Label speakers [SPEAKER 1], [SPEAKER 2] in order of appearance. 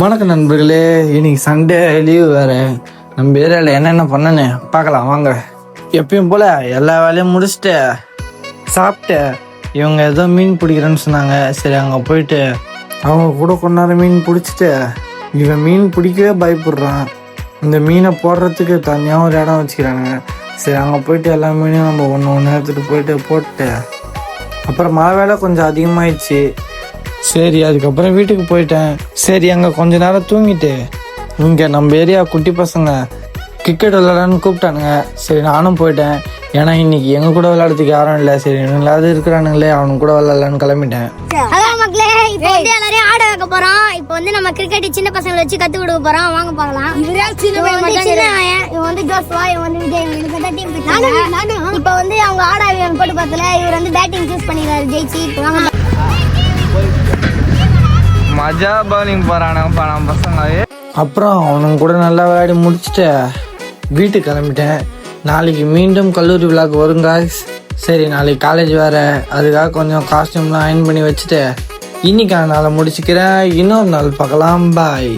[SPEAKER 1] வணக்கம் நண்பர்களே, இன்னைக்கு சண்டே லீவு வேறு. நம்ம ஏரியாவில் என்னென்ன பண்ணனே பார்க்கலாம் வாங்க. எப்பயும் போல் எல்லா வேலையும் முடிச்சுட்டு சாப்பிட்டு இவங்க ஏதோ மீன் பிடிக்கிறேன்னு சொன்னாங்க. சரி அங்கே போயிட்டு அவங்க கூட கொஞ்ச நேரம் மீன் பிடிச்சிட்டு இவன் மீன் பிடிக்கவே பயப்படுறான். இந்த மீனை போடுறதுக்கு தனியாக ஒரு இடம் வச்சுக்கிறாங்க. சரி அங்கே போயிட்டு எல்லா மீனையும் நம்ம ஒன்று எடுத்துகிட்டு போட்டு அப்புறம் மழை வேலை கொஞ்சம் அதிகமாகிடுச்சு. சரி அதுக்கப்புறம் வீட்டுக்கு போயிட்டேன். சரி அங்கே கொஞ்ச நேரம் தூங்கிட்டு இங்கே நம்ம ஏரியா குட்டி பசங்க கிரிக்கெட் விளையாடன்னு கூப்பிட்டானுங்க. சரி நானும் போயிட்டேன். ஏன்னா இன்னைக்கு எங்கள் கூட விளையாடுறதுக்கு யாரும் இல்லை. சரி இவங்களாவது இருக்கிறானுங்களே, அவனுக்கு கூட விளையாடலான்னு கிளம்பிட்டேன்.
[SPEAKER 2] ஹலோ மக்களே, இப்போ வந்து எல்லாரையும் ஆட வைக்க போறோம். இப்போ வந்து நம்ம கிரிக்கெட் சின்ன பசங்களை வச்சு கத்து கொடுக்க போறோம். வாங்க பார்க்கலாம். இவன் வந்து ஜோஸ்வா, இவன் வந்து விஜய். இப்போ வந்து அவங்க ஆட போட்டு பார்த்தல இவர் வந்து பேட்டிங் சூஸ் பண்ணிடுறாரு ஜெயிச்சு. இப்போ வாங்க
[SPEAKER 1] மஜா பவுலிங் போறானுங்க நம்ம பசங்க. அப்புறம் அவனுங்க கூட நல்லா விளையாடி முடிச்சுட்டு வீட்டுக்கு கிளம்பிட்டேன். நாளைக்கு மீண்டும் கல்லூரி விழாக்கு வரும் காய்ஸ். சரி நாளைக்கு காலேஜ் வேறு, அதுக்காக கொஞ்சம் காஸ்டியூம்லாம் அயன் பண்ணி வச்சுட்டு இன்னைக்கான நாளை முடிச்சுக்கிறேன். இன்னொரு நாள் பார்க்கலாம். பாய்.